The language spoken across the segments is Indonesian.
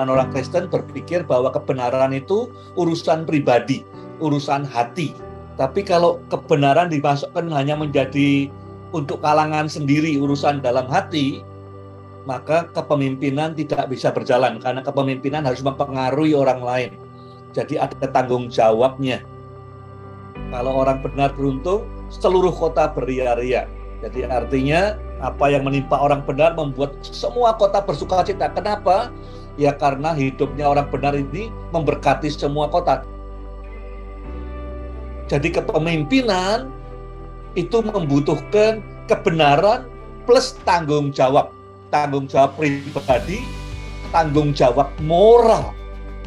kebanyakan orang Kristen berpikir bahwa kebenaran itu urusan pribadi, urusan hati. Tapi kalau kebenaran dimasukkan hanya menjadi untuk kalangan sendiri, urusan dalam hati, maka kepemimpinan tidak bisa berjalan, karena kepemimpinan harus mempengaruhi orang lain. Jadi ada tanggung jawabnya. Kalau orang benar beruntung, seluruh kota beria-ria. Jadi artinya apa yang menimpa orang benar membuat semua kota bersukacita. Kenapa? Ya karena hidupnya orang benar ini memberkati semua kota. Jadi kepemimpinan itu membutuhkan kebenaran plus tanggung jawab. Tanggung jawab pribadi, tanggung jawab moral,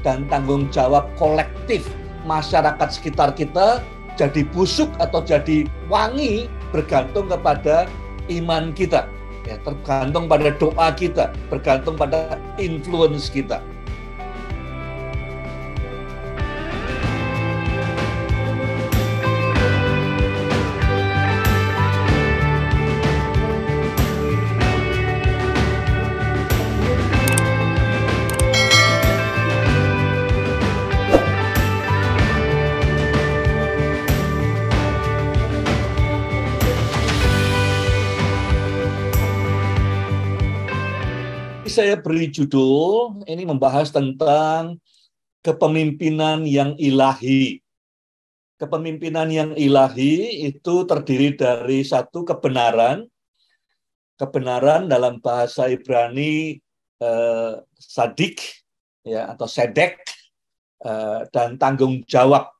dan tanggung jawab kolektif. Masyarakat sekitar kita jadi busuk atau jadi wangi bergantung kepada iman kita, ya, tergantung pada doa kita, bergantung pada influence kita. Saya beri judul, ini membahas tentang kepemimpinan yang ilahi. Kepemimpinan yang ilahi itu terdiri dari satu kebenaran. Kebenaran dalam bahasa Ibrani sadik, ya, atau sedek, dan tanggung jawab.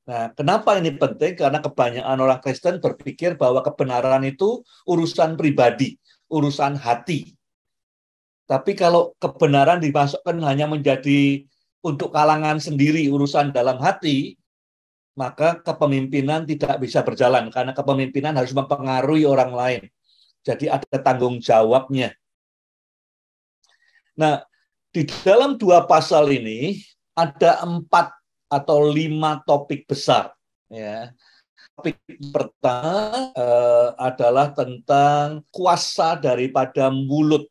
Nah, kenapa ini penting? Karena kebanyakan orang Kristen berpikir bahwa kebenaran itu urusan pribadi, urusan hati. Tapi kalau kebenaran dimasukkan hanya menjadi untuk kalangan sendiri, urusan dalam hati, maka kepemimpinan tidak bisa berjalan, karena kepemimpinan harus mempengaruhi orang lain. Jadi ada tanggung jawabnya. Nah, di dalam 2 pasal ini ada 4 atau 5 topik besar. Ya. Topik pertama adalah tentang kuasa daripada mulut.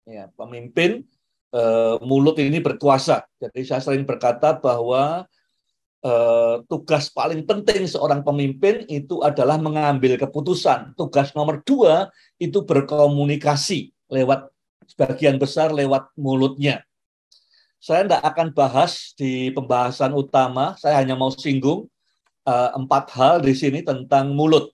Ya, pemimpin, mulut ini berkuasa. Jadi saya sering berkata bahwa tugas paling penting seorang pemimpin itu adalah mengambil keputusan. Tugas nomor 2 itu berkomunikasi lewat sebagian besar lewat mulutnya. Saya tidak akan bahas di pembahasan utama, saya hanya mau singgung 4 hal di sini tentang mulut.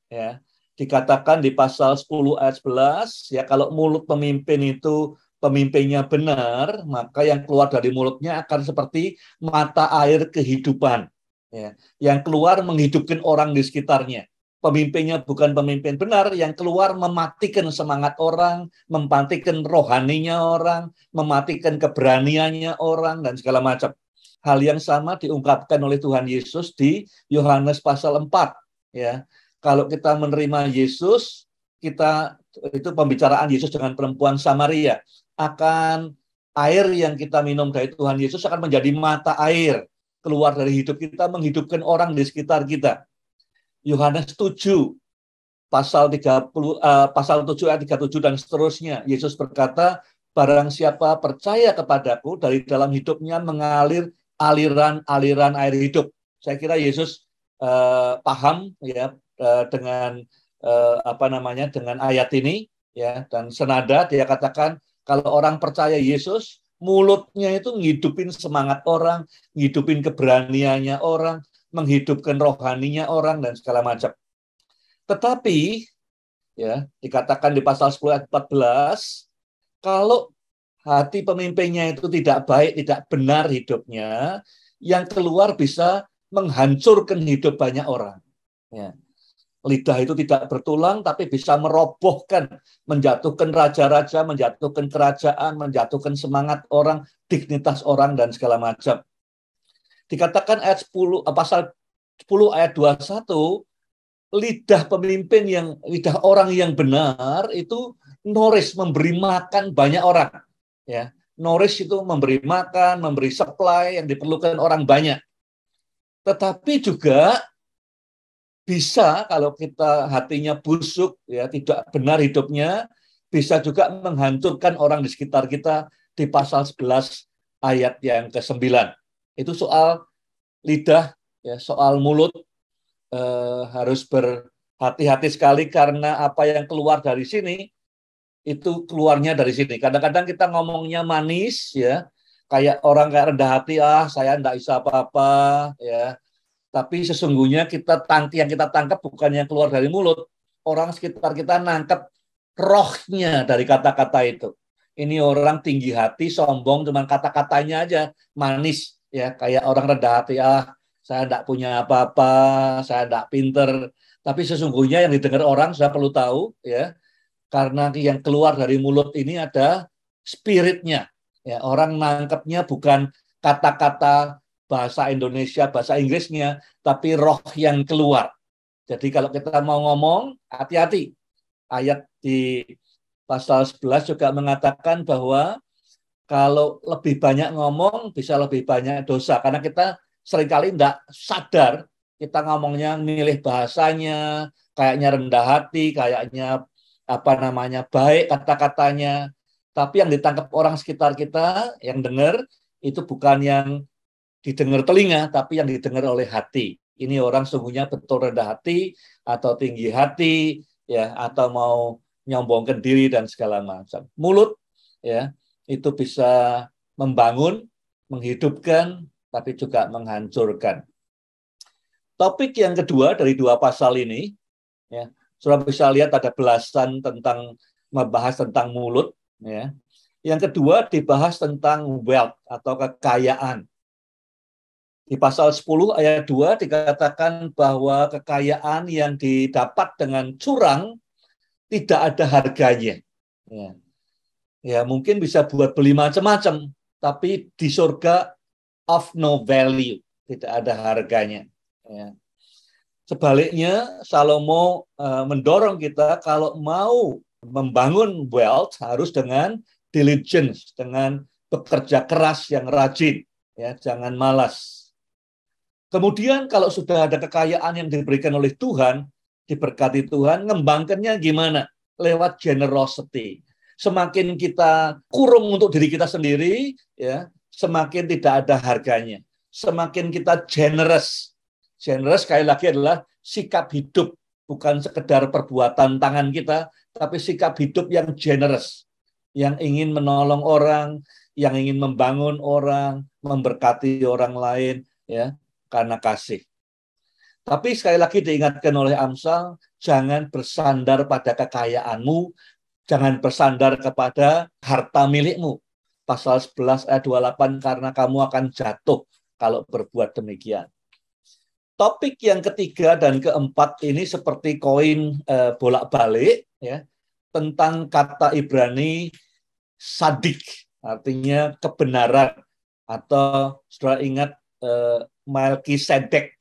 Ya. Dikatakan di pasal 10 ayat 11, ya kalau mulut pemimpin itu pemimpinnya benar, maka yang keluar dari mulutnya akan seperti mata air kehidupan. Ya. Yang keluar menghidupkan orang di sekitarnya. Pemimpinnya bukan pemimpin benar, yang keluar mematikan semangat orang, mematikan rohaninya orang, mematikan keberaniannya orang, dan segala macam. Hal yang sama diungkapkan oleh Tuhan Yesus di Yohanes pasal 4. Ya. Kalau kita menerima Yesus, kita itu pembicaraan Yesus dengan perempuan Samaria, akan air yang kita minum dari Tuhan Yesus akan menjadi mata air keluar dari hidup kita, menghidupkan orang di sekitar kita. Yohanes 7 pasal 7 ayat 37 dan seterusnya, Yesus berkata, barang siapa percaya kepadaku, dari dalam hidupnya mengalir aliran-aliran air hidup. Saya kira Yesus paham, ya, dengan dengan ayat ini, ya, dan senada dia katakan kalau orang percaya Yesus, mulutnya itu menghidupin semangat orang, menghidupin keberaniannya orang, menghidupkan rohaninya orang, dan segala macam. Tetapi ya dikatakan di pasal 10 ayat 14, kalau hati pemimpinnya itu tidak baik, tidak benar hidupnya, yang keluar bisa menghancurkan hidup banyak orang. Ya. Lidah itu tidak bertulang, tapi bisa merobohkan, menjatuhkan raja-raja, menjatuhkan kerajaan, menjatuhkan semangat orang, dignitas orang, dan segala macam. Dikatakan pasal 10 ayat 21, lidah orang yang benar itu nourish, memberi makan banyak orang. Ya, nourish itu memberi makan, memberi supply yang diperlukan orang banyak. Tetapi juga bisa kalau kita hatinya busuk, ya tidak benar hidupnya, bisa juga menghancurkan orang di sekitar kita di pasal 11 ayat yang ke-9. Itu soal lidah, ya, soal mulut, harus berhati-hati sekali karena apa yang keluar dari sini itu keluarnya dari sini. Kadang-kadang kita ngomongnya manis, ya, kayak orang kayak rendah hati, saya enggak bisa apa-apa, ya. Tapi sesungguhnya yang kita tangkap bukan yang keluar dari mulut. Orang sekitar kita nangkep rohnya dari kata-kata itu. Ini orang tinggi hati, sombong, cuman kata-katanya aja manis, ya, kayak orang rendah hati, saya enggak punya apa-apa, saya enggak pinter. Tapi sesungguhnya yang didengar orang, saya perlu tahu, ya, karena yang keluar dari mulut ini ada spiritnya. Ya, orang nangkepnya bukan kata-kata bahasa Indonesia, bahasa Inggrisnya, tapi roh yang keluar. Jadi kalau kita mau ngomong, hati-hati. Ayat di pasal 11 juga mengatakan bahwa kalau lebih banyak ngomong, bisa lebih banyak dosa. Karena kita seringkali tidak sadar, kita ngomongnya milih bahasanya, kayaknya rendah hati, kayaknya baik kata-katanya. Tapi yang ditangkap orang sekitar kita, yang dengar, itu bukan yang didengar telinga, tapi yang didengar oleh hati. Ini orang sungguhnya betul rendah hati, atau tinggi hati, ya, atau mau nyombongkan diri dan segala macam. Mulut, ya, itu bisa membangun, menghidupkan, tapi juga menghancurkan. Topik yang kedua dari dua pasal ini, ya, sudah bisa lihat ada belasan tentang membahas tentang mulut, ya. Yang kedua dibahas tentang wealth atau kekayaan. Di pasal 10 ayat 2 dikatakan bahwa kekayaan yang didapat dengan curang tidak ada harganya. Ya, ya mungkin bisa buat beli macam-macam, tapi di surga of no value, tidak ada harganya. Ya. Sebaliknya, Salomo mendorong kita kalau mau membangun wealth harus dengan diligence, dengan bekerja keras yang rajin, ya, jangan malas. Kemudian kalau sudah ada kekayaan yang diberikan oleh Tuhan, diberkati Tuhan, ngembangkannya gimana? Lewat generosity. Semakin kita kurung untuk diri kita sendiri, ya, semakin tidak ada harganya. Semakin kita generous. Generous sekali lagi adalah sikap hidup, bukan sekedar perbuatan tangan kita, tapi sikap hidup yang generous, yang ingin menolong orang, yang ingin membangun orang, memberkati orang lain, ya, karena kasih. Tapi sekali lagi diingatkan oleh Amsal, jangan bersandar pada kekayaanmu, jangan bersandar kepada harta milikmu. Pasal 11 ayat 28, karena kamu akan jatuh kalau berbuat demikian. Topik yang ketiga dan keempat ini seperti koin bolak-balik, ya, tentang kata Ibrani sadik, artinya kebenaran, atau saudara ingat Melkisedek.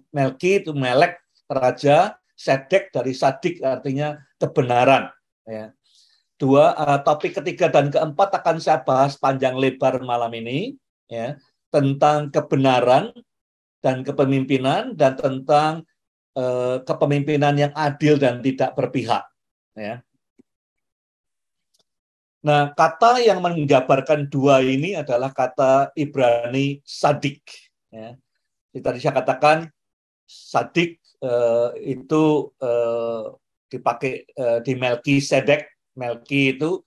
Melki itu melek, raja, sedek dari sadik artinya kebenaran. Ya. Topik ketiga dan keempat akan saya bahas panjang lebar malam ini, ya, tentang kebenaran dan kepemimpinan, dan tentang kepemimpinan yang adil dan tidak berpihak. Ya. Nah, kata yang menggambarkan dua ini adalah kata Ibrani sadik. Ya. Tadi saya katakan sadik itu dipakai di Melkisedek. Melki itu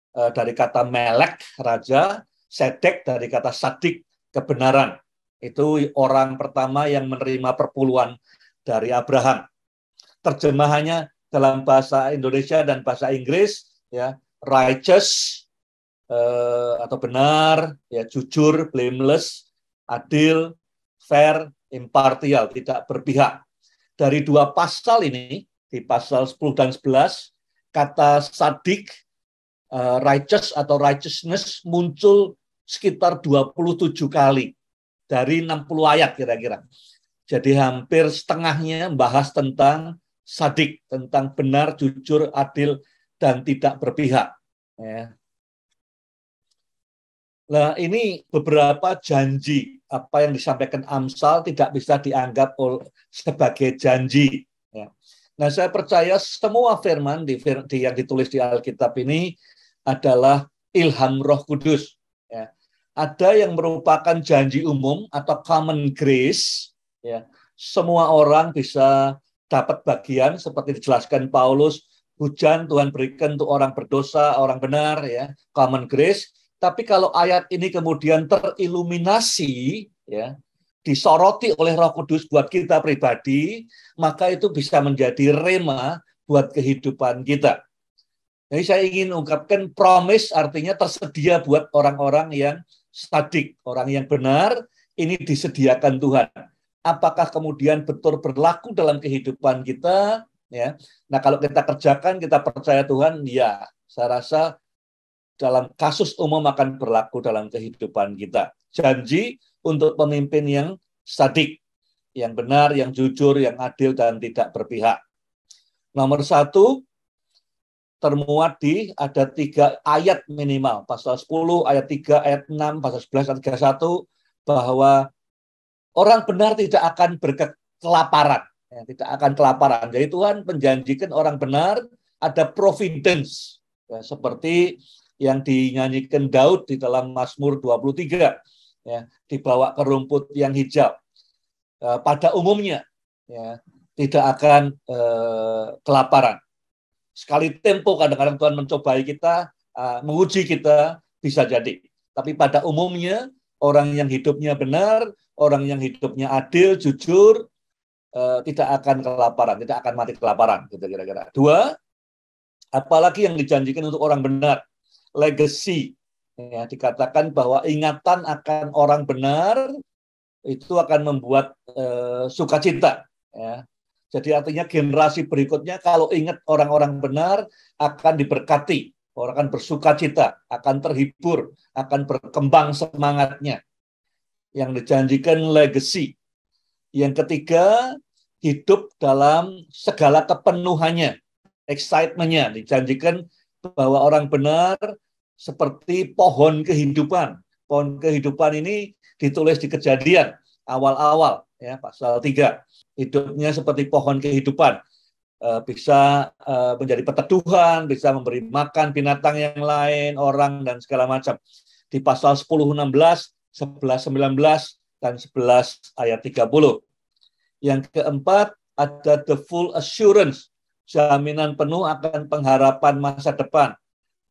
dari kata melek, raja, sedek dari kata sadik, kebenaran. Itu orang pertama yang menerima perpuluhan dari Abraham. Terjemahannya dalam bahasa Indonesia dan bahasa Inggris, ya, righteous atau benar, ya, jujur, blameless, adil, fair, impartial, tidak berpihak. Dari dua pasal ini, di pasal 10 dan 11, kata sadik, righteous atau righteousness muncul sekitar 27 kali dari 60 ayat kira-kira. Jadi hampir setengahnya membahas tentang sadik, tentang benar, jujur, adil, dan tidak berpihak. Ya. Nah, ini beberapa janji apa yang disampaikan Amsal tidak bisa dianggap sebagai janji. Ya. Nah, saya percaya semua firman yang ditulis di Alkitab ini adalah ilham Roh Kudus. Ya. Ada yang merupakan janji umum atau common grace. Ya. Semua orang bisa dapat bagian seperti dijelaskan Paulus, hujan Tuhan berikan untuk orang berdosa, orang benar, ya, common grace. Tapi kalau ayat ini kemudian teriluminasi, ya, disoroti oleh Roh Kudus buat kita pribadi, maka itu bisa menjadi rema buat kehidupan kita. Jadi saya ingin ungkapkan promise artinya tersedia buat orang-orang yang sadik, orang yang benar, ini disediakan Tuhan. Apakah kemudian betul berlaku dalam kehidupan kita? Ya. Nah, kalau kita kerjakan, kita percaya Tuhan, ya, saya rasa dalam kasus umum akan berlaku dalam kehidupan kita. Janji untuk pemimpin yang sadik, yang benar, yang jujur, yang adil, dan tidak berpihak. Nomor 1, termuat di ada 3 ayat minimal. Pasal 10, ayat 3, ayat 6, pasal 11, ayat 31, bahwa orang benar tidak akan berkelaparan. Ya, tidak akan kelaparan. Jadi Tuhan menjanjikan orang benar ada providence. Ya, seperti yang dinyanyikan Daud di dalam Mazmur 23. Ya, dibawa ke rumput yang hijau. Pada umumnya ya, tidak akan kelaparan. Sekali tempo kadang-kadang Tuhan mencobai kita, menguji kita, bisa jadi. Tapi pada umumnya, orang yang hidupnya benar, orang yang hidupnya adil, jujur, tidak akan kelaparan, tidak akan mati kelaparan, gitu kira-kira. 2, apalagi yang dijanjikan untuk orang benar, legacy. Ya, dikatakan bahwa ingatan akan orang benar itu akan membuat sukacita. Ya. Jadi artinya generasi berikutnya kalau ingat orang-orang benar akan diberkati, orang akan bersukacita, akan terhibur, akan berkembang semangatnya. Yang dijanjikan legacy. Yang ketiga, hidup dalam segala kepenuhannya, excitement-nya. Dijanjikan bahwa orang benar seperti pohon kehidupan. Pohon kehidupan ini ditulis di Kejadian awal-awal, ya, pasal 3. Hidupnya seperti pohon kehidupan, bisa menjadi peteduhan, bisa memberi makan binatang yang lain, orang, dan segala macam. Di pasal 10, 16, 11, 19, dan 11 ayat 30. Yang keempat, ada the full assurance, jaminan penuh akan pengharapan masa depan.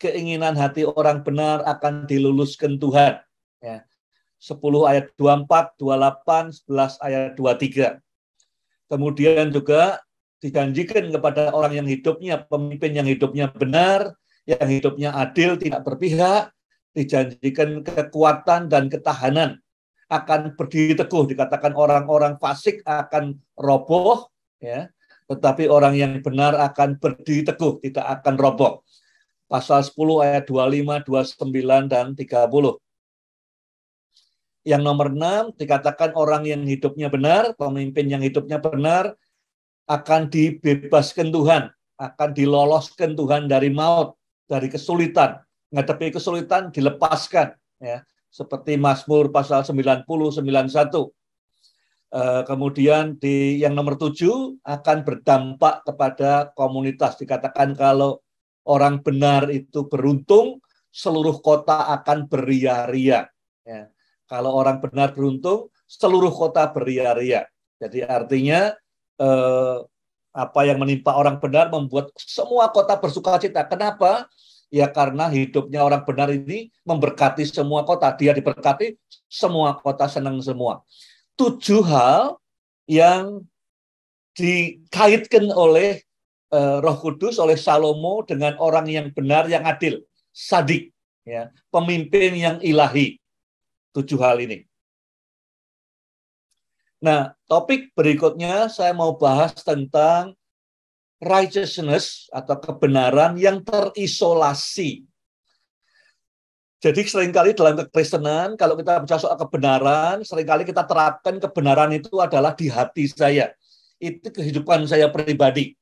Keinginan hati orang benar akan diluluskan Tuhan. Ya. 10 ayat 24, 28, 11 ayat 23. Kemudian juga dijanjikan kepada orang yang hidupnya, pemimpin yang hidupnya benar, yang hidupnya adil, tidak berpihak, dijanjikan kekuatan dan ketahanan, akan berdiri teguh. Dikatakan orang-orang fasik akan roboh, ya, tetapi orang yang benar akan berdiri teguh, tidak akan roboh. Pasal 10 ayat 25, 29, dan 30. Yang nomor 6, dikatakan orang yang hidupnya benar, pemimpin yang hidupnya benar, akan dibebaskan Tuhan, akan diloloskan Tuhan dari maut, dari kesulitan. Menghadapi kesulitan, dilepaskan. Ya. Seperti Mazmur pasal 90, 91. Kemudian di yang nomor 7, akan berdampak kepada komunitas. Dikatakan kalau orang benar itu beruntung, seluruh kota akan beria-ria. Ya. Kalau orang benar beruntung, seluruh kota beria-ria. Jadi artinya apa yang menimpa orang benar membuat semua kota bersukacita. Kenapa? Ya karena hidupnya orang benar ini memberkati semua kota. Dia diberkati, semua kota senang semua. 7 hal yang dikaitkan oleh Roh Kudus, oleh Salomo dengan orang yang benar, yang adil, sadik, ya, pemimpin yang ilahi. 7 hal ini. Nah, topik berikutnya saya mau bahas tentang righteousness atau kebenaran yang terisolasi. Jadi seringkali dalam kekristenan, kalau kita bicara soal kebenaran, seringkali kita terapkan kebenaran itu adalah di hati saya. Itu kehidupan saya pribadi.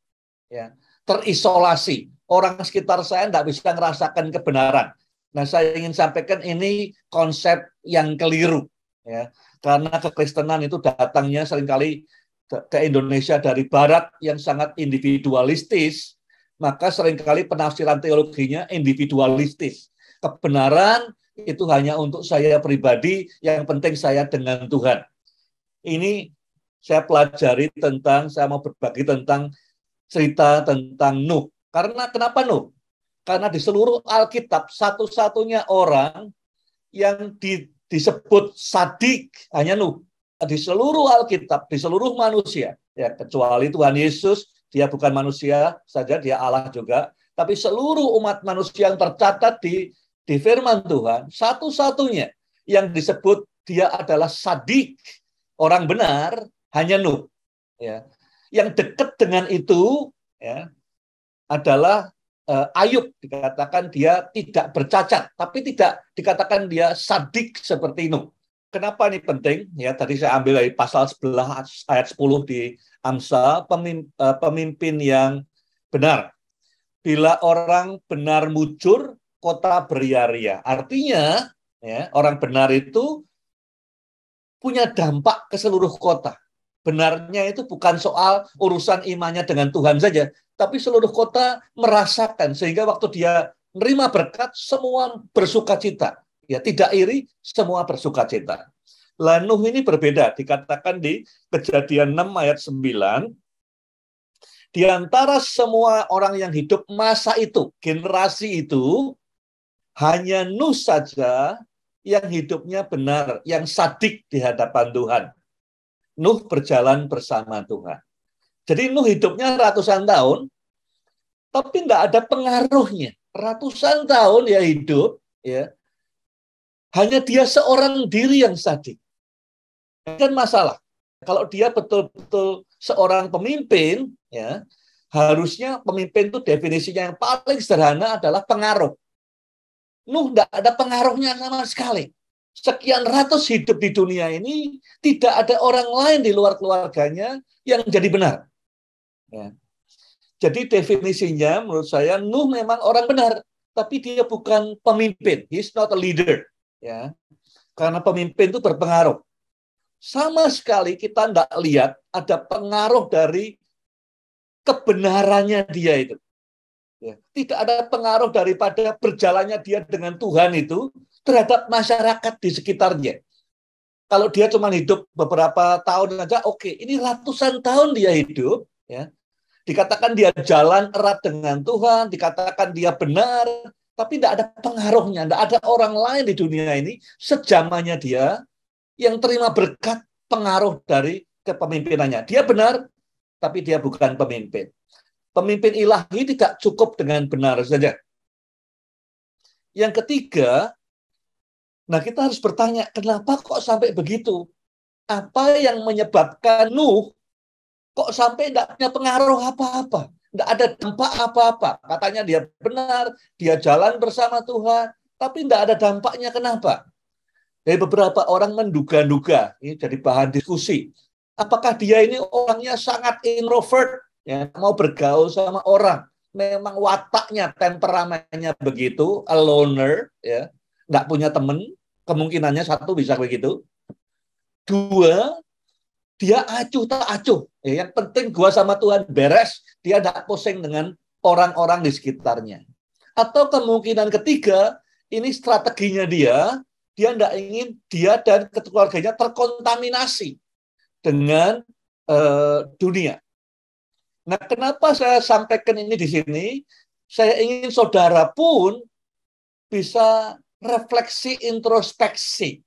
Ya, terisolasi. Orang sekitar saya tidak bisa merasakan kebenaran. Nah, saya ingin sampaikan ini konsep yang keliru, ya, karena kekristenan itu datangnya seringkali ke Indonesia dari Barat yang sangat individualistis, maka seringkali penafsiran teologinya individualistis. Kebenaran itu hanya untuk saya pribadi, yang penting saya dengan Tuhan. Ini saya pelajari saya mau berbagi tentang cerita tentang Nuh. Karena kenapa Nuh? Karena di seluruh Alkitab, satu-satunya orang yang disebut sadik hanya Nuh. Di seluruh Alkitab, di seluruh manusia, ya kecuali Tuhan Yesus, dia bukan manusia saja, dia Allah juga. Tapi seluruh umat manusia yang tercatat di firman Tuhan, satu-satunya yang disebut dia adalah sadik, orang benar, hanya Nuh. Ya. Yang dekat dengan itu ya, adalah Ayub, dikatakan dia tidak bercacat, tapi tidak dikatakan dia sadik seperti Nuh. Kenapa ini penting? Ya, tadi saya ambil dari pasal 11 ayat 10 di Amsal, pemimpin yang benar. Bila orang benar mujur, kota beria-ria. Artinya, ya, orang benar itu punya dampak ke seluruh kota. Benarnya itu bukan soal urusan imannya dengan Tuhan saja, tapi seluruh kota merasakan, sehingga waktu dia menerima berkat, semua bersuka cita. Ya, tidak iri, semua bersuka cita. Nuh ini berbeda, dikatakan di Kejadian 6 ayat 9, di antara semua orang yang hidup masa itu, generasi itu, hanya Nuh saja yang hidupnya benar, yang sadik di hadapan Tuhan. Nuh berjalan bersama Tuhan. Jadi Nuh hidupnya ratusan tahun, tapi tidak ada pengaruhnya. Ratusan tahun dia hidup, ya, hanya dia seorang diri yang sadik. Kan masalah. Kalau dia betul-betul seorang pemimpin, ya, harusnya pemimpin itu definisinya yang paling sederhana adalah pengaruh. Nuh tidak ada pengaruhnya sama sekali. Sekian ratus hidup di dunia ini, tidak ada orang lain di luar keluarganya yang jadi benar. Ya. Jadi definisinya menurut saya, Nuh memang orang benar, tapi dia bukan pemimpin. He's not a leader. Ya. Karena pemimpin itu berpengaruh. Sama sekali kita tidak lihat ada pengaruh dari kebenarannya dia itu. Ya. Tidak ada pengaruh daripada berjalannya dia dengan Tuhan itu terhadap masyarakat di sekitarnya. Kalau dia cuma hidup beberapa tahun saja, oke. Ini ratusan tahun dia hidup, ya. Dikatakan dia jalan erat dengan Tuhan, dikatakan dia benar, tapi tidak ada pengaruhnya. Tidak ada orang lain di dunia ini sejamannya dia yang terima berkat pengaruh dari kepemimpinannya. Dia benar, tapi dia bukan pemimpin. Pemimpin ilahi tidak cukup dengan benar saja. Yang ketiga, nah kita harus bertanya, kenapa kok sampai begitu? Apa yang menyebabkan Nuh kok sampai tidak punya pengaruh apa-apa? Tidak ada dampak apa-apa. Katanya dia benar, dia jalan bersama Tuhan, tapi tidak ada dampaknya. Kenapa? Dari beberapa orang menduga-duga, ini jadi bahan diskusi. Apakah dia ini orangnya sangat introvert, ya, mau bergaul sama orang, memang wataknya, temperamennya begitu, a loner, ya, nggak punya teman, kemungkinannya satu bisa begitu. Dua, dia acuh tak acuh. Ya, yang penting gua sama Tuhan beres, dia nggak pusing dengan orang-orang di sekitarnya. Atau kemungkinan ketiga, ini strateginya dia tidak ingin dia dan keluarganya terkontaminasi dengan dunia. Nah, kenapa saya sampaikan ini di sini? Saya ingin saudara pun bisa refleksi, introspeksi.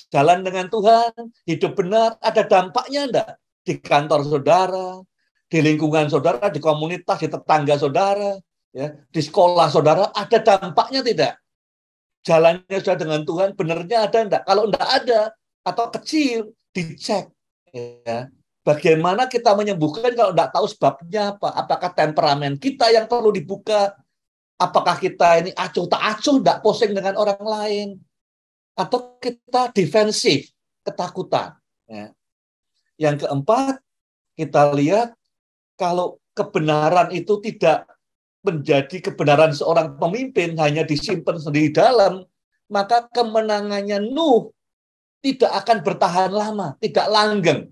Jalan dengan Tuhan, hidup benar, ada dampaknya enggak? Di kantor saudara, di lingkungan saudara, di komunitas, di tetangga saudara, ya, di sekolah saudara, ada dampaknya tidak? Jalannya sudah dengan Tuhan, benernya ada enggak? Kalau enggak ada, atau kecil, dicek. Ya. Bagaimana kita menyembuhkan kalau enggak tahu sebabnya apa? Apakah temperamen kita yang perlu dibuka? Apakah kita ini acuh tak acuh, enggak pusing dengan orang lain? Atau kita defensif, ketakutan. Ya. Yang keempat, kita lihat kalau kebenaran itu tidak menjadi kebenaran seorang pemimpin hanya disimpan sendiri dalam, maka kemenangannya Nuh tidak akan bertahan lama, tidak langgeng.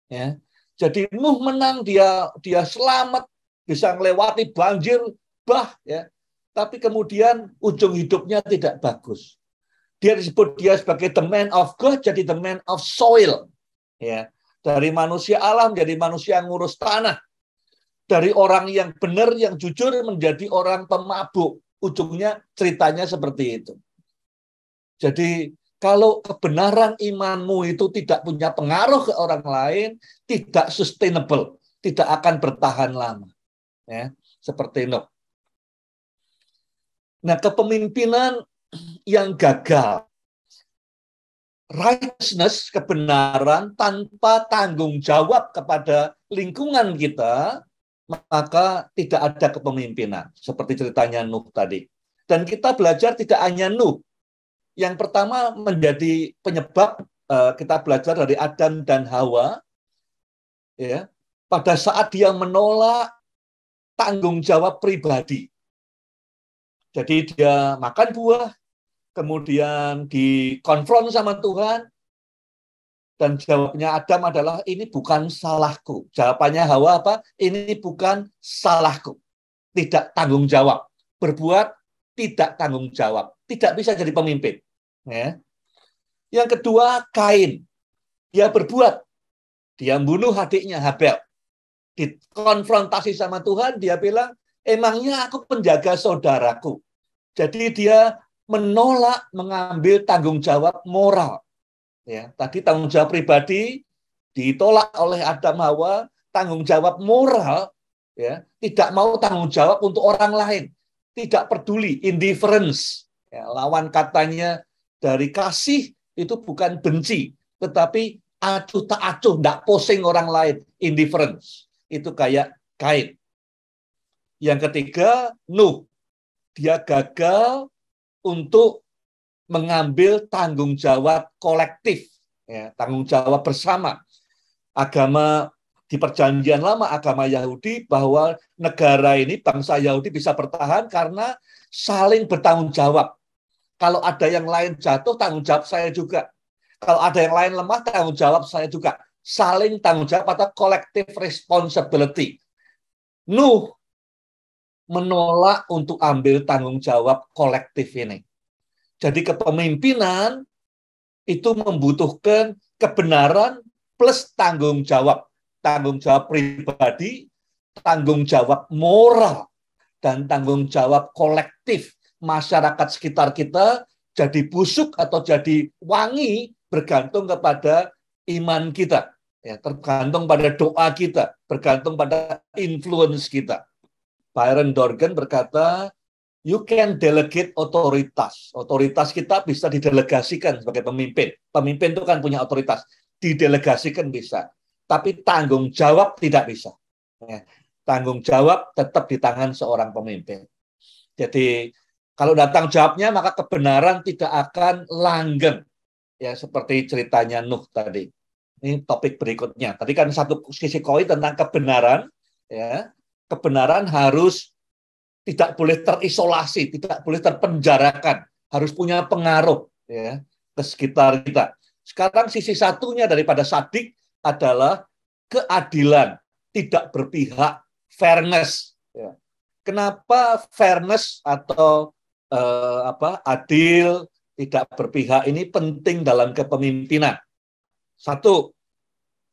Ya. Jadi Nuh menang, dia selamat, bisa melewati banjir, ya. tapi kemudian ujung hidupnya tidak bagus. Dia disebut dia sebagai the man of God, jadi the man of soil. Ya, dari manusia alam jadi manusia yang ngurus tanah. Dari orang yang benar, yang jujur menjadi orang pemabuk. Ujungnya ceritanya seperti itu. Jadi kalau kebenaran imanmu itu tidak punya pengaruh ke orang lain, tidak sustainable, tidak akan bertahan lama. Ya, seperti Nuh. Nah, kepemimpinan yang gagal, righteousness, kebenaran tanpa tanggung jawab kepada lingkungan kita, maka tidak ada kepemimpinan. Seperti ceritanya Nuh tadi. Dan kita belajar tidak hanya Nuh. Yang pertama menjadi penyebab, kita belajar dari Adam dan Hawa, ya, pada saat dia menolak tanggung jawab pribadi. Jadi dia makan buah, kemudian dikonfront sama Tuhan, dan jawabnya Adam adalah, ini bukan salahku. Jawabannya Hawa apa? Ini bukan salahku. Tidak tanggung jawab. Berbuat tidak tanggung jawab. Tidak bisa jadi pemimpin. Ya. Yang kedua, Kain. Dia berbuat. Dia membunuh adiknya Habel. Dikonfrontasi sama Tuhan, dia bilang, emangnya aku penjaga saudaraku. Jadi dia menolak mengambil tanggung jawab moral. Ya, tadi tanggung jawab pribadi ditolak oleh Adam Hawa, tanggung jawab moral, ya, tidak mau tanggung jawab untuk orang lain, tidak peduli, indifference. Ya, lawan katanya dari kasih itu bukan benci, tetapi acuh tak acuh, tidak posing orang lain, indifference. Itu kayak Kain. Yang ketiga, Nuh. Dia gagal untuk mengambil tanggung jawab kolektif, ya, tanggung jawab bersama. Agama di Perjanjian Lama, agama Yahudi, bahwa negara ini, bangsa Yahudi bisa bertahan karena saling bertanggung jawab. Kalau ada yang lain jatuh, tanggung jawab saya juga. Kalau ada yang lain lemah, tanggung jawab saya juga. Saling tanggung jawab atau collective responsibility. Nuh menolak untuk ambil tanggung jawab kolektif ini. Jadi kepemimpinan itu membutuhkan kebenaran plus tanggung jawab. Tanggung jawab pribadi, tanggung jawab moral, dan tanggung jawab kolektif. Masyarakat sekitar kita jadi busuk atau jadi wangi bergantung kepada iman kita. Ya, tergantung pada doa kita, bergantung pada influence kita. Byron Dorgan berkata, you can delegate otoritas. Otoritas kita bisa didelegasikan sebagai pemimpin. Pemimpin itu kan punya otoritas. Didelegasikan bisa. Tapi tanggung jawab tidak bisa. Ya, tanggung jawab tetap di tangan seorang pemimpin. Jadi, kalau datang jawabnya, maka kebenaran tidak akan langgeng. Ya, seperti ceritanya Nuh tadi. Ini topik berikutnya. Tadi kan satu sisi koin tentang kebenaran. Ya, kebenaran harus tidak boleh terisolasi, tidak boleh terpenjarakan, harus punya pengaruh, ya, ke sekitar kita. Sekarang sisi satunya daripada sadik adalah keadilan, tidak berpihak, fairness. Ya. Kenapa fairness atau adil, tidak berpihak ini penting dalam kepemimpinan? Satu,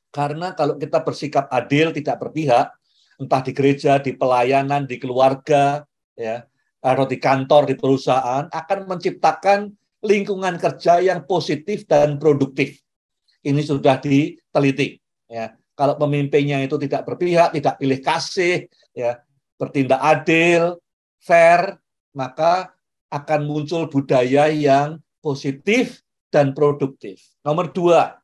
karena kalau kita bersikap adil, tidak berpihak, entah di gereja, di pelayanan, di keluarga, ya, atau di kantor, di perusahaan, akan menciptakan lingkungan kerja yang positif dan produktif. Ini sudah diteliti. Ya. Kalau pemimpinnya itu tidak berpihak, tidak pilih kasih, ya, bertindak adil, fair, maka akan muncul budaya yang positif dan produktif. Nomor dua,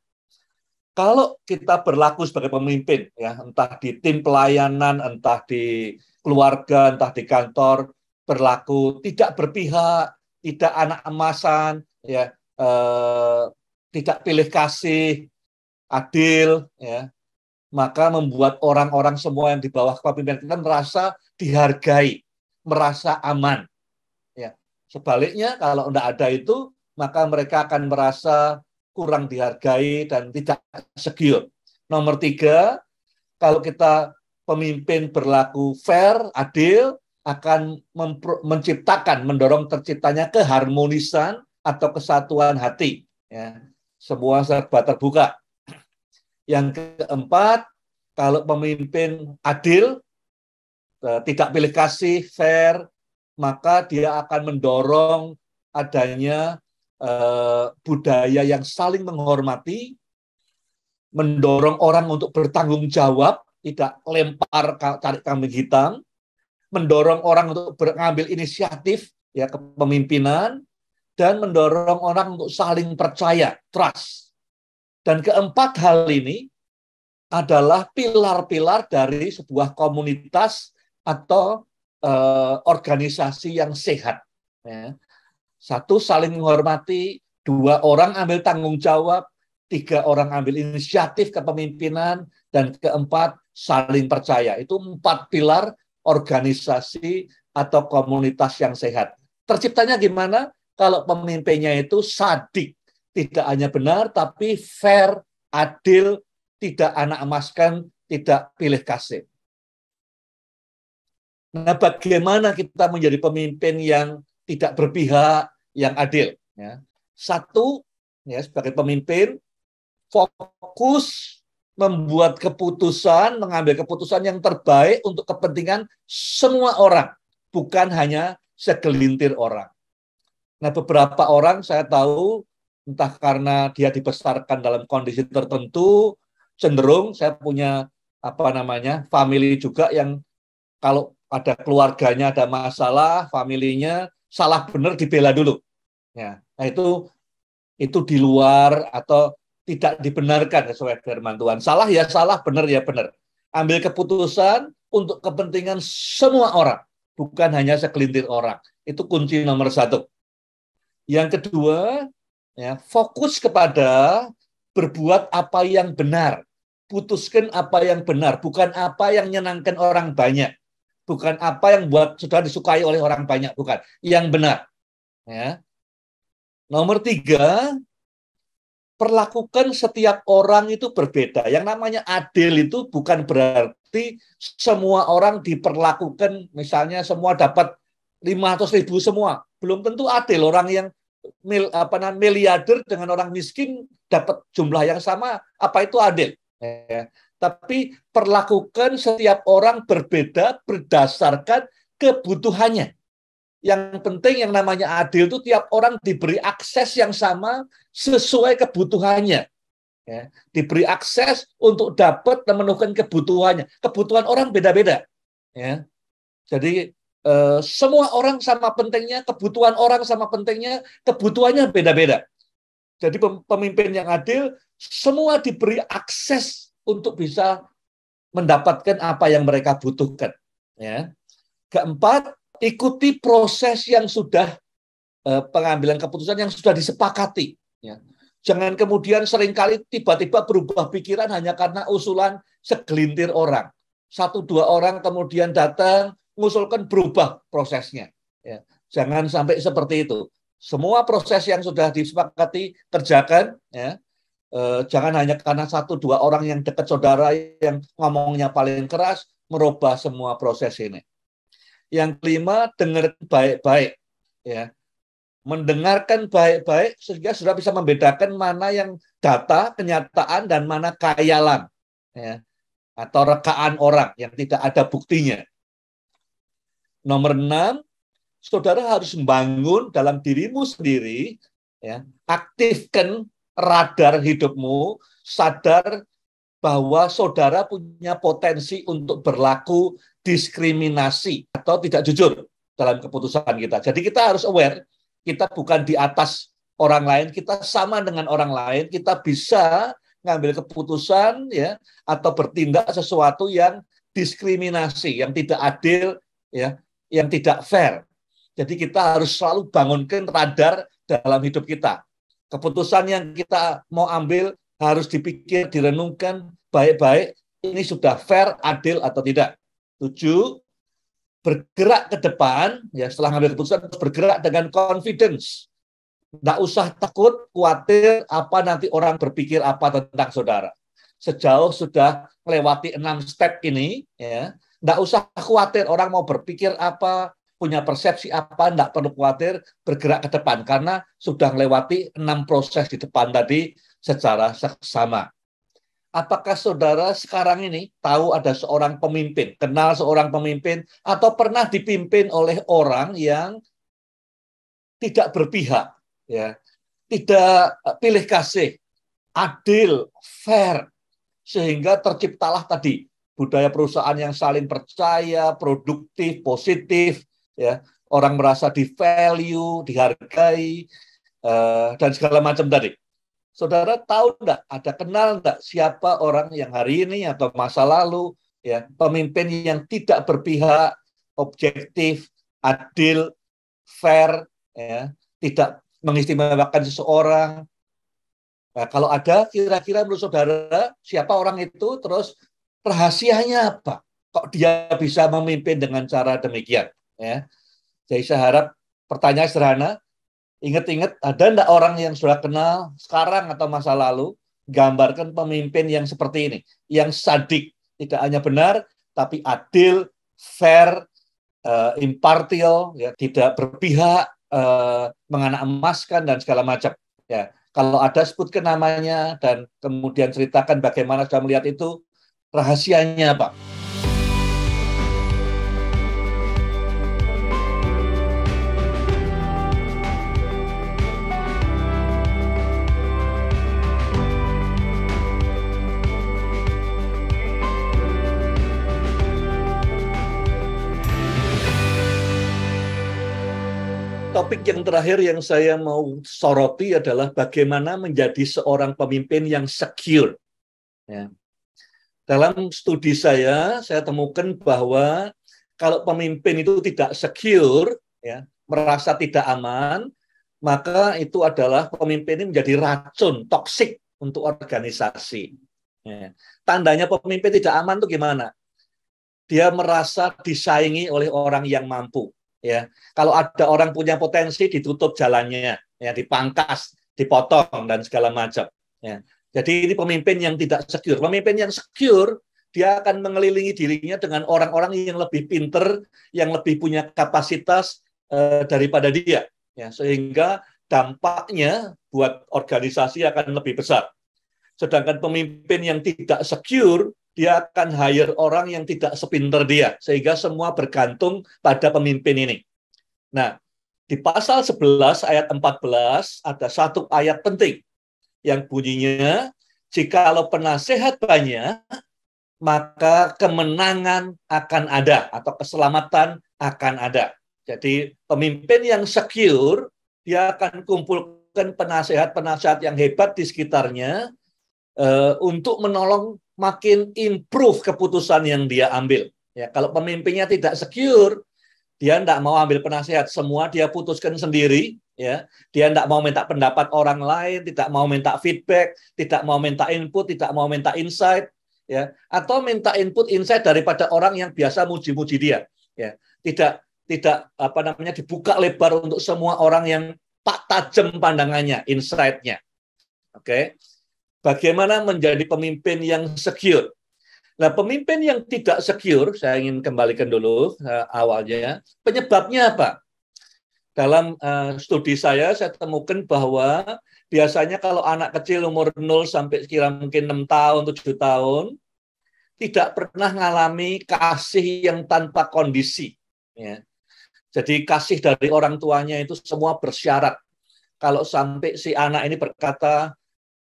kalau kita berlaku sebagai pemimpin, ya, entah di tim pelayanan, entah di keluarga, entah di kantor, berlaku tidak berpihak, tidak anak emasan, ya, tidak pilih kasih, adil, ya, maka membuat orang-orang semua yang di bawah kepemimpinan kita merasa dihargai, merasa aman. Ya. Sebaliknya, kalau tidak ada itu, maka mereka akan merasa kurang dihargai dan tidak secure. Nomor tiga, kalau kita pemimpin berlaku fair, adil, akan menciptakan, mendorong terciptanya keharmonisan atau kesatuan hati. Ya. Semua serba terbuka. Yang keempat, kalau pemimpin adil, tidak pilih kasih, fair, maka dia akan mendorong adanya budaya yang saling menghormati, mendorong orang untuk bertanggung jawab, tidak lempar tarik kambing hitam, mendorong orang untuk mengambil inisiatif ya kepemimpinan, dan mendorong orang untuk saling percaya, trust. Dan keempat hal ini adalah pilar-pilar dari sebuah komunitas atau organisasi yang sehat. Ya. Satu, saling menghormati. Dua, orang ambil tanggung jawab. Tiga, orang ambil inisiatif kepemimpinan. Dan keempat, saling percaya. Itu 4 pilar organisasi atau komunitas yang sehat. Terciptanya gimana? Kalau pemimpinnya itu sadik. Tidak hanya benar, tapi fair, adil, tidak anak emaskan, tidak pilih kasih. Nah, bagaimana kita menjadi pemimpin yang tidak berpihak, yang adil? Ya. Satu, ya, sebagai pemimpin, fokus membuat keputusan, mengambil keputusan yang terbaik untuk kepentingan semua orang, bukan hanya segelintir orang. Nah, beberapa orang saya tahu, entah karena dia dibesarkan dalam kondisi tertentu, cenderung saya punya family juga yang kalau ada keluarganya ada masalah, familinya salah benar dibela dulu. Ya, nah itu di luar atau tidak dibenarkan sesuai firman Tuhan. Salah ya salah, benar ya benar. Ambil keputusan untuk kepentingan semua orang, bukan hanya segelintir orang. Itu kunci nomor 1. Yang kedua, ya, fokus kepada berbuat apa yang benar. Putuskan apa yang benar, bukan apa yang menyenangkan orang banyak. Bukan apa yang sudah disukai oleh orang banyak, bukan. Yang benar. Ya. Nomor 3, perlakukan setiap orang itu berbeda. Yang namanya adil itu bukan berarti semua orang diperlakukan, misalnya semua dapat 500.000 semua. Belum tentu adil. Orang yang miliarder dengan orang miskin dapat jumlah yang sama, apa itu adil? Ya. Tapi perlakukan setiap orang berbeda berdasarkan kebutuhannya. Yang penting yang namanya adil itu tiap orang diberi akses yang sama sesuai kebutuhannya. Ya. Diberi akses untuk dapat memenuhkan kebutuhannya. Kebutuhan orang beda-beda. Ya. Jadi semua orang sama pentingnya, kebutuhan orang sama pentingnya, kebutuhannya beda-beda. Jadi pemimpin yang adil, semua diberi akses untuk bisa mendapatkan apa yang mereka butuhkan. Ya. Keempat, ikuti proses yang sudah pengambilan keputusan yang sudah disepakati. Ya. Jangan kemudian seringkali tiba-tiba berubah pikiran hanya karena usulan segelintir orang. 1-2 orang kemudian datang, mengusulkan berubah prosesnya. Ya. Jangan sampai seperti itu. Semua proses yang sudah disepakati kerjakan. Ya. Jangan hanya karena 1-2 orang yang dekat saudara yang ngomongnya paling keras merubah semua proses ini. Yang kelima, dengar baik-baik. Ya. Mendengarkan baik-baik sehingga sudah bisa membedakan mana yang data, kenyataan, dan mana khayalan. Ya. Atau rekaan orang yang tidak ada buktinya. Nomor 6, saudara harus membangun dalam dirimu sendiri, ya, aktifkan radar hidupmu, sadar bahwa saudara punya potensi untuk berlaku diskriminasi atau tidak jujur dalam keputusan kita. Jadi kita harus aware, kita bukan di atas orang lain, kita sama dengan orang lain, kita bisa ngambil keputusan ya atau bertindak sesuatu yang diskriminasi, yang tidak adil, ya, yang tidak fair. Jadi kita harus selalu bangunkan radar dalam hidup kita. Keputusan yang kita mau ambil harus dipikir, direnungkan baik-baik, ini sudah fair, adil atau tidak. 7, bergerak ke depan, ya setelah mengambil keputusan, bergerak dengan confidence. Tidak usah takut, khawatir apa nanti orang berpikir apa tentang saudara. Sejauh sudah melewati 6 step ini, ya, Nggak usah khawatir orang mau berpikir apa, punya persepsi apa, nggak perlu khawatir, bergerak ke depan karena sudah melewati 6 proses di depan tadi secara seksama. Apakah saudara sekarang ini tahu ada seorang pemimpin, kenal seorang pemimpin, atau pernah dipimpin oleh orang yang tidak berpihak, ya, tidak pilih kasih, adil, fair, sehingga terciptalah tadi budaya perusahaan yang saling percaya, produktif, positif, ya, orang merasa di value, dihargai, dan segala macam tadi. Saudara tahu enggak, ada kenal enggak siapa orang yang hari ini atau masa lalu, ya, pemimpin yang tidak berpihak, objektif, adil, fair, ya, tidak mengistimewakan seseorang. Nah, kalau ada, kira-kira menurut saudara siapa orang itu, terus rahasianya apa? Kok dia bisa memimpin dengan cara demikian? Ya, jadi saya harap pertanyaan sederhana. Ingat-ingat, ada enggak orang yang sudah kenal sekarang atau masa lalu, gambarkan pemimpin yang seperti ini, yang sadik, tidak hanya benar, tapi adil, fair, impartial, ya, tidak berpihak, menganak emaskan, dan segala macam. Ya, kalau ada sebutkan namanya, dan kemudian ceritakan bagaimana sudah melihat itu, rahasianya apa? Topik yang terakhir yang saya mau soroti adalah bagaimana menjadi seorang pemimpin yang secure. Ya. Dalam studi saya temukan bahwa kalau pemimpin itu tidak secure, ya, merasa tidak aman, maka itu adalah pemimpin ini menjadi racun, toksik untuk organisasi. Ya. Tandanya pemimpin tidak aman itu gimana? Dia merasa disaingi oleh orang yang mampu. Ya, kalau ada orang punya potensi ditutup jalannya, ya, dipangkas, dipotong dan segala macam. Ya. Jadi ini pemimpin yang tidak secure. Pemimpin yang secure dia akan mengelilingi dirinya dengan orang-orang yang lebih pinter, yang lebih punya kapasitas daripada dia. Ya, sehingga dampaknya buat organisasi akan lebih besar. Sedangkan pemimpin yang tidak secure, dia akan hire orang yang tidak sepinter dia, sehingga semua bergantung pada pemimpin ini. Nah, di pasal 11 ayat 14 ada satu ayat penting yang bunyinya, jikalau penasehat banyak, maka kemenangan akan ada atau keselamatan akan ada. Jadi pemimpin yang secure, dia akan kumpulkan penasehat-penasehat yang hebat di sekitarnya untuk menolong makin improve keputusan yang dia ambil. Ya, kalau pemimpinnya tidak secure, dia tidak mau ambil penasehat, semua dia putuskan sendiri. Ya, dia tidak mau minta pendapat orang lain, tidak mau minta feedback, tidak mau minta input, tidak mau minta insight, ya, atau minta input insight daripada orang yang biasa muji-muji dia. Ya, tidak apa namanya dibuka lebar untuk semua orang yang tak tajam pandangannya, insight-nya. Oke. Bagaimana menjadi pemimpin yang secure? Nah, pemimpin yang tidak secure, saya ingin kembalikan dulu awalnya. Penyebabnya apa? Dalam studi saya temukan bahwa biasanya kalau anak kecil umur 0 sampai sekira mungkin 6 tahun, 7 tahun, tidak pernah mengalami kasih yang tanpa kondisi. Ya. Jadi kasih dari orang tuanya itu semua bersyarat. Kalau sampai si anak ini berkata,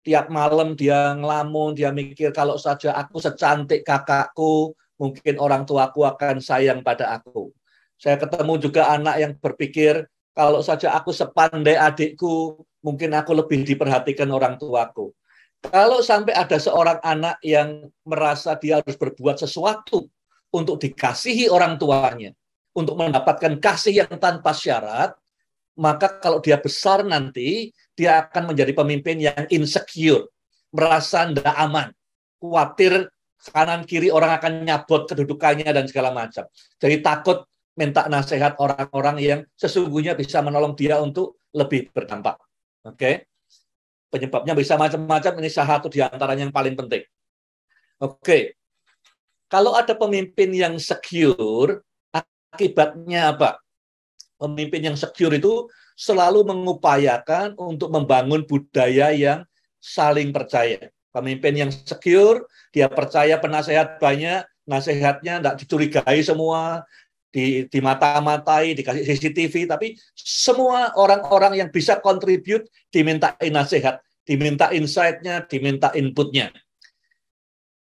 tiap malam dia ngelamun, dia mikir kalau saja aku secantik kakakku, mungkin orang tuaku akan sayang pada aku. Saya ketemu juga anak yang berpikir, kalau saja aku sepandai adikku, mungkin aku lebih diperhatikan orang tuaku. Kalau sampai ada seorang anak yang merasa dia harus berbuat sesuatu untuk dikasihi orang tuanya, untuk mendapatkan kasih yang tanpa syarat, maka kalau dia besar nanti, dia akan menjadi pemimpin yang insecure, merasa tidak aman, khawatir kanan kiri orang akan nyabot kedudukannya dan segala macam. Jadi takut minta nasihat orang-orang yang sesungguhnya bisa menolong dia untuk lebih berdampak. Oke. Penyebabnya bisa macam-macam, ini salah satu di antaranya yang paling penting. Oke. Kalau ada pemimpin yang secure, akibatnya apa? Pemimpin yang secure itu selalu mengupayakan untuk membangun budaya yang saling percaya. Pemimpin yang secure, dia percaya penasehat banyak, nasihatnya tidak dicurigai semua, dimata-matai, dikasih CCTV, tapi semua orang-orang yang bisa contribute dimintain nasihat, diminta insight-nya, diminta input-nya.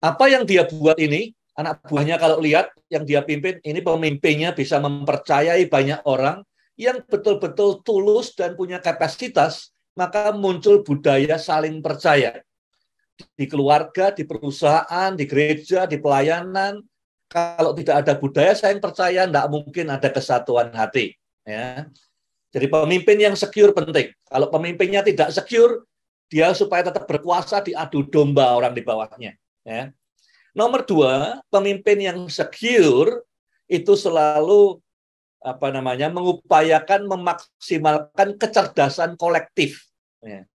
Apa yang dia buat ini, anak buahnya kalau lihat yang dia pimpin, ini pemimpinnya bisa mempercayai banyak orang yang betul-betul tulus dan punya kapasitas, maka muncul budaya saling percaya. Di keluarga, di perusahaan, di gereja, di pelayanan, kalau tidak ada budaya saling percaya, tidak mungkin ada kesatuan hati. Ya. Jadi pemimpin yang secure penting. Kalau pemimpinnya tidak secure, dia supaya tetap berkuasa diadu domba orang di bawahnya. Ya. Nomor 2, pemimpin yang secure itu selalu mengupayakan memaksimalkan kecerdasan kolektif. Ya.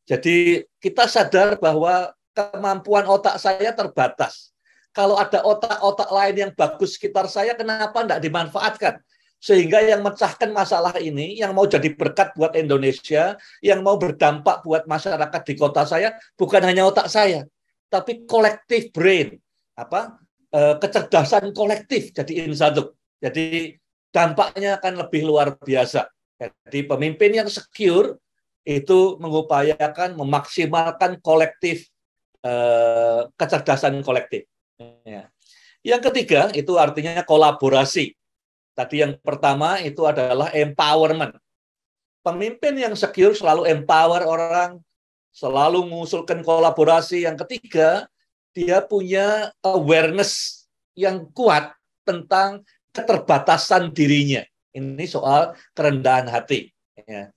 Jadi kita sadar bahwa kemampuan otak saya terbatas. Kalau ada otak-otak lain yang bagus sekitar saya, kenapa tidak dimanfaatkan? Sehingga yang mecahkan masalah ini, yang mau jadi berkat buat Indonesia, yang mau berdampak buat masyarakat di kota saya, bukan hanya otak saya, tapi kolektif brain, kecerdasan kolektif jadiin satu. Jadi dampaknya akan lebih luar biasa. Jadi pemimpin yang secure itu mengupayakan memaksimalkan kolektif, kecerdasan kolektif. Ya. Yang ketiga itu artinya kolaborasi. Tadi yang pertama itu adalah empowerment. Pemimpin yang secure selalu empower orang, selalu mengusulkan kolaborasi. Yang ketiga, dia punya awareness yang kuat tentang keterbatasan dirinya. Ini soal kerendahan hati. Ya.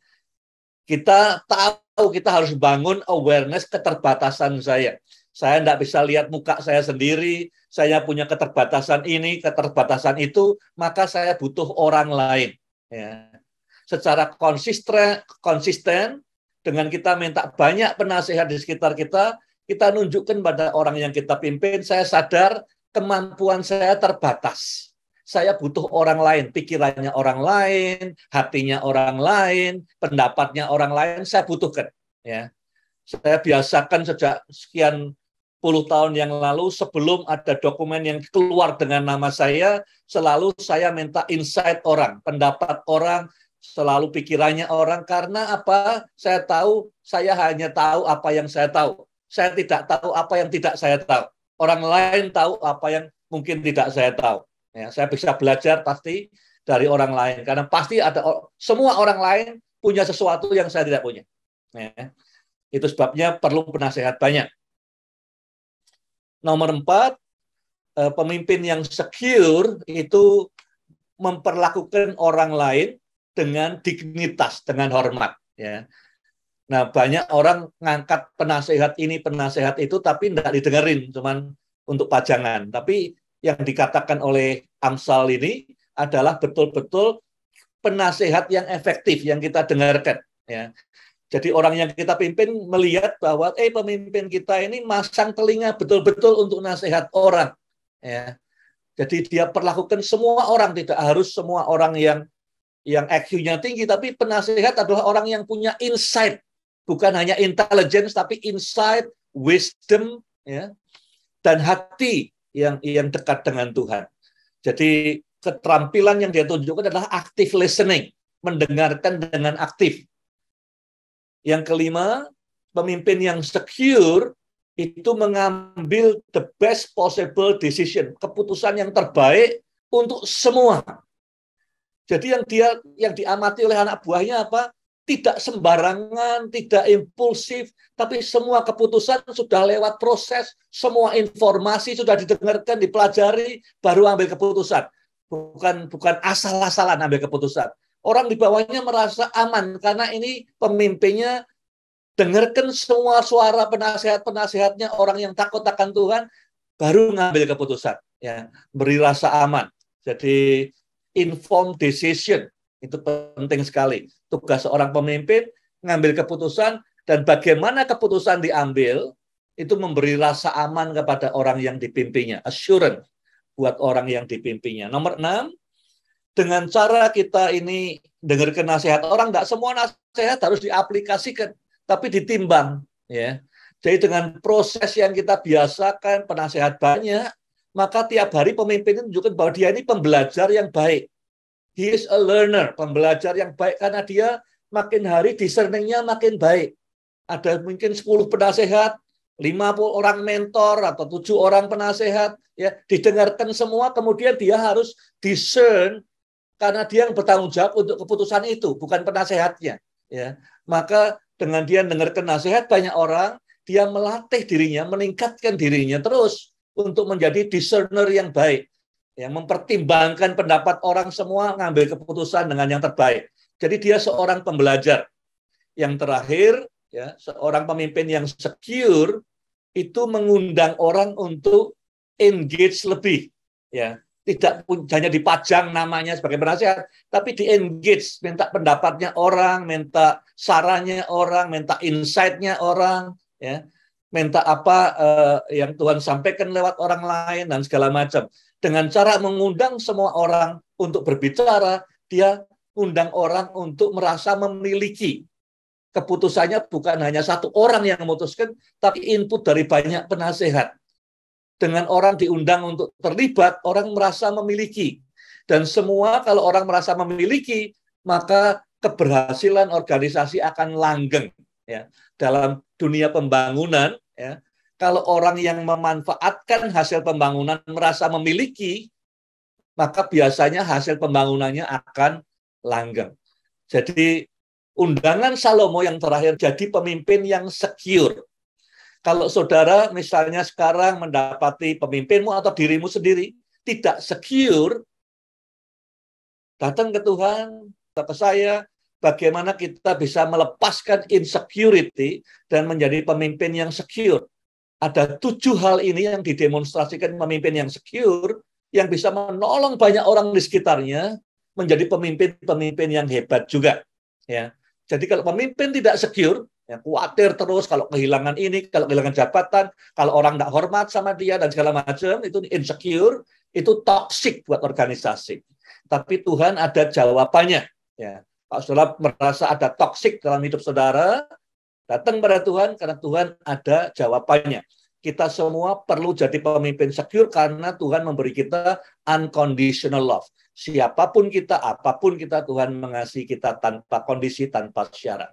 Kita tahu kita harus bangun awareness keterbatasan saya. Saya tidak bisa lihat muka saya sendiri, saya punya keterbatasan ini, keterbatasan itu, maka saya butuh orang lain. Ya. Secara konsisten, dengan kita minta banyak penasehat di sekitar kita, kita nunjukkan pada orang yang kita pimpin, saya sadar kemampuan saya terbatas. Saya butuh orang lain, pikirannya orang lain, hatinya orang lain, pendapatnya orang lain, saya butuhkan. Ya. Saya biasakan sejak sekian puluh tahun yang lalu, sebelum ada dokumen yang keluar dengan nama saya, selalu saya minta insight orang, pendapat orang, selalu pikirannya orang, karena apa? Saya tahu, saya hanya tahu apa yang saya tahu. Saya tidak tahu apa yang tidak saya tahu. Orang lain tahu apa yang mungkin tidak saya tahu. Ya, saya bisa belajar pasti dari orang lain, karena pasti ada semua orang lain punya sesuatu yang saya tidak punya. Ya, itu sebabnya perlu penasehat banyak. Nomor 4, pemimpin yang secure itu memperlakukan orang lain dengan dignitas, dengan hormat. Ya. Nah, banyak orang ngangkat penasehat ini, penasehat itu, tapi tidak didengerin, cuman untuk pajangan. Tapi yang dikatakan oleh Amsal ini adalah betul-betul penasehat yang efektif yang kita dengarkan. Ya. Jadi orang yang kita pimpin melihat bahwa pemimpin kita ini masang telinga betul-betul untuk nasihat orang. Ya. Jadi dia perlakukan semua orang, tidak harus semua orang yang IQ-nya tinggi, tapi penasehat adalah orang yang punya insight, bukan hanya intelligence, tapi insight, wisdom, ya, dan hati yang dekat dengan Tuhan. Jadi keterampilan yang dia tunjukkan adalah active listening, mendengarkan dengan aktif. Yang kelima, pemimpin yang secure itu mengambil the best possible decision, keputusan yang terbaik untuk semua. Jadi yang diamati oleh anak buahnya apa? Tidak sembarangan, tidak impulsif, tapi semua keputusan sudah lewat proses, semua informasi sudah didengarkan, dipelajari, baru ambil keputusan. Bukan asal-asalan ambil keputusan. Orang di bawahnya merasa aman karena ini pemimpinnya dengarkan semua suara penasehat-penasehatnya, orang yang takut akan Tuhan, baru ngambil keputusan. Ya, beri rasa aman. Jadi informed decision itu penting sekali. Tugas seorang pemimpin ngambil keputusan, dan bagaimana keputusan diambil itu memberi rasa aman kepada orang yang dipimpinnya, assurance buat orang yang dipimpinnya. Nomor 6, dengan cara kita ini dengarkan nasihat orang, nggak semua nasihat harus diaplikasikan, tapi ditimbang. Ya. Jadi dengan proses yang kita biasakan, penasehat banyak, maka tiap hari pemimpin menunjukkan bahwa dia ini pembelajar yang baik. He is a learner, pembelajar yang baik, karena dia makin hari discerningnya makin baik. Ada mungkin 10 penasehat, 50 orang mentor, atau 7 orang penasehat, ya didengarkan semua, kemudian dia harus discern, karena dia yang bertanggung jawab untuk keputusan itu, bukan penasehatnya. Ya, maka dengan dia dengarkan nasihat banyak orang, dia melatih dirinya, meningkatkan dirinya terus untuk menjadi discerner yang baik, yang mempertimbangkan pendapat orang semua, ngambil keputusan dengan yang terbaik. Jadi dia seorang pembelajar. Yang terakhir, ya, seorang pemimpin yang secure itu mengundang orang untuk engage lebih, ya. Tidak hanya dipajang namanya sebagai penasehat, tapi di-engage, minta pendapatnya orang, minta sarannya orang, minta insight-nya orang, ya, minta apa yang Tuhan sampaikan lewat orang lain, dan segala macam. Dengan cara mengundang semua orang untuk berbicara, dia undang orang untuk merasa memiliki. Keputusannya bukan hanya satu orang yang memutuskan, tapi input dari banyak penasehat. Dengan orang diundang untuk terlibat, orang merasa memiliki. Dan semua kalau orang merasa memiliki, maka keberhasilan organisasi akan langgeng. Ya. Dalam dunia pembangunan, ya, kalau orang yang memanfaatkan hasil pembangunan merasa memiliki, maka biasanya hasil pembangunannya akan langgeng. Jadi undangan Salomo yang terakhir, jadi pemimpin yang secure. Kalau saudara misalnya sekarang mendapati pemimpinmu atau dirimu sendiri tidak secure, datang ke Tuhan, ke saya, bagaimana kita bisa melepaskan insecurity dan menjadi pemimpin yang secure. Ada 7 hal ini yang didemonstrasikan pemimpin yang secure, yang bisa menolong banyak orang di sekitarnya menjadi pemimpin-pemimpin yang hebat juga. Ya. Jadi kalau pemimpin tidak secure, ya, khawatir terus kalau kehilangan ini, kalau kehilangan jabatan, kalau orang tidak hormat sama dia dan segala macam, itu insecure, itu toxic buat organisasi. Tapi Tuhan ada jawabannya. Ya. Kalau saudara merasa ada toxic dalam hidup saudara, datang pada Tuhan karena Tuhan ada jawabannya. Kita semua perlu jadi pemimpin secure karena Tuhan memberi kita unconditional love. Siapapun kita, apapun kita, Tuhan mengasihi kita tanpa kondisi, tanpa syarat.